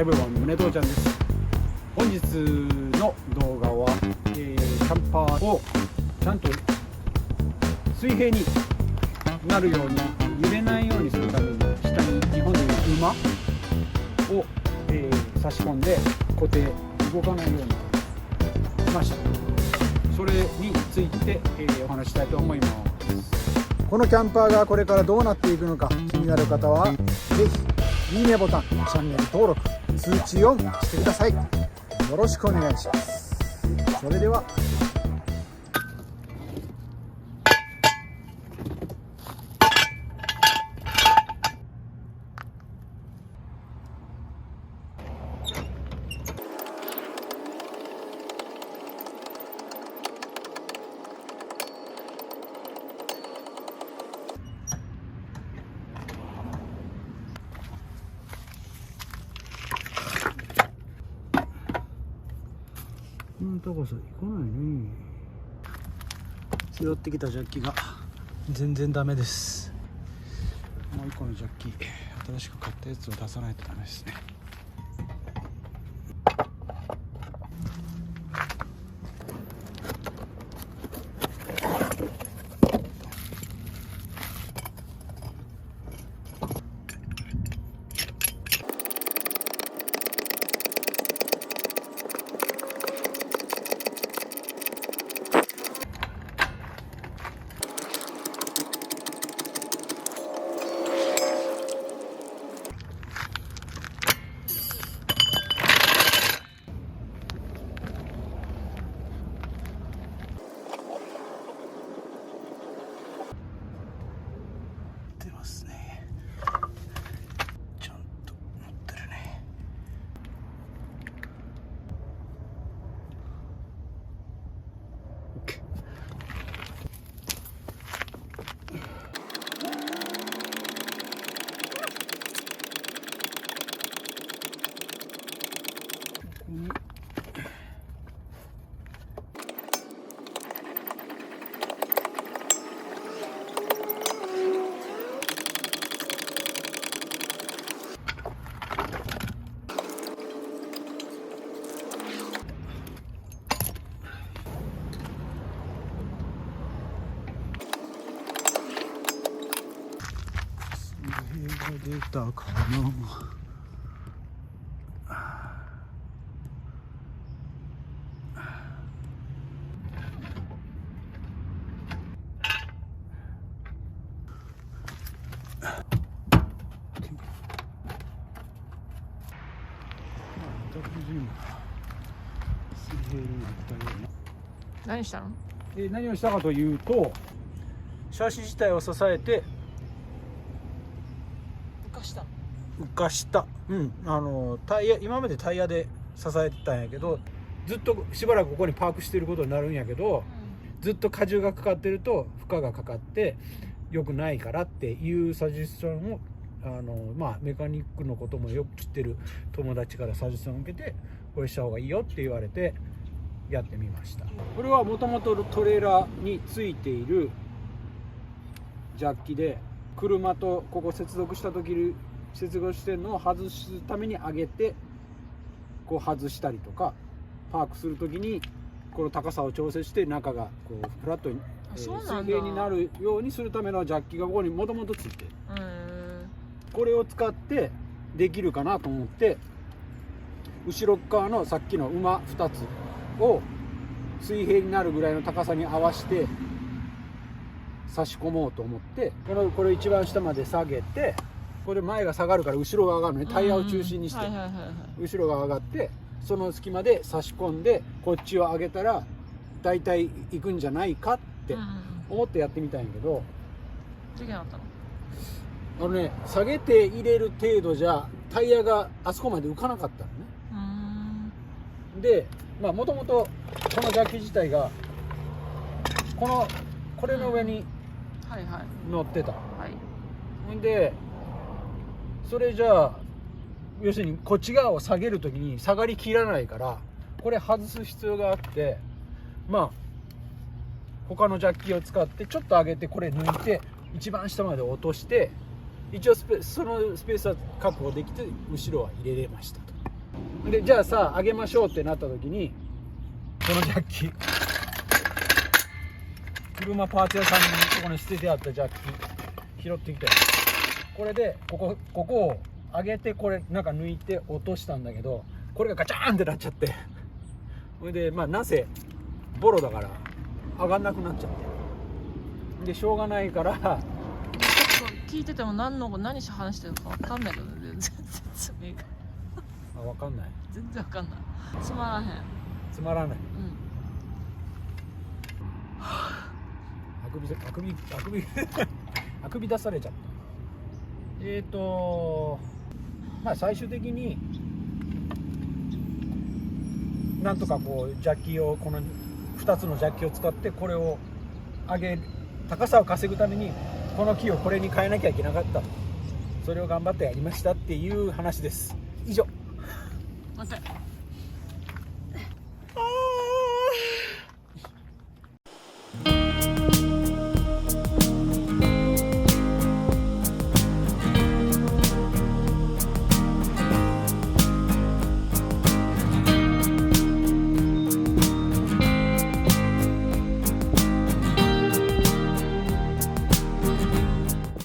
everyone、胸父ちゃんです。本日の動画は、キャンパーをちゃんと水平になるように揺れないようにするために、下に日本でいう馬を、差し込んで固定、動かないようにしました。それについて、お話ししたいと思います。このキャンパーがこれからどうなっていくのか気になる方は、ぜひいいねボタン、チャンネル登録、通知オンしてください。よろしくお願いします。それではこの高さいかないね。拾ってきたジャッキが全然ダメです。もう一個のジャッキ、新しく買ったやつを出さないとダメですね。出たかな。何したの？何をしたかというと、シャーシ自体を支えて浮かした。タイヤ、今までタイヤで支えてたんやけど、ずっとしばらくここにパークしてることになるんやけど、ずっと荷重がかかってると負荷がかかって良くないからっていうサジェスションをメカニックのこともよく知ってる友達からサジェスションを受けて、これした方がいいよって言われてやってみました。これはもともとトレーラーについているジャッキで、車とここ接続した時に接続してるのを外すために上げてこう外したりとか、パークする時にこの高さを調整して中がこうフラットに水平になるようにするためのジャッキがここにもともとついてる。これを使ってできるかなと思って、後ろ側のさっきの馬2つを水平になるぐらいの高さに合わせて差し込もうと思って、これ一番下まで下げて、これ前が下がるから後ろが上がるのね。タイヤを中心にして後ろが上がって、その隙間で差し込んでこっちを上げたらだいたい行くんじゃないかって思ってやってみたんやけど、できなかったの？下げて入れる程度じゃタイヤがあそこまで浮かなかったのね。で、もともとこのジャッキ自体がこれの上に乗ってた。でそれじゃあ要するにこっち側を下げるときに下がりきらないから、これ外す必要があって、他のジャッキを使ってちょっと上げてこれ抜いて一番下まで落として、一応そのスペースは確保できて後ろは入れれましたと。でじゃあさ上げましょうってなった時にこのジャッキ、車パーツ屋さんにここに捨ててあったジャッキ拾ってきたよ。これでここを上げて、これなんか抜いて落としたんだけど、これがガチャーンってなっちゃって、それでまあなぜボロだから上がんなくなっちゃって、でしょうがないからちょっと聞いてても何話してるか分かんないけど、全然説明が分かんない、全然分かんない。つまらへん。つまらない、うん。あくび出されちゃった。まあ最終的になんとかこうジャッキを、この2つのジャッキを使ってこれを上げ、高さを稼ぐためにこの木をこれに変えなきゃいけなかった、それを頑張ってやりましたっていう話です。以上。待って。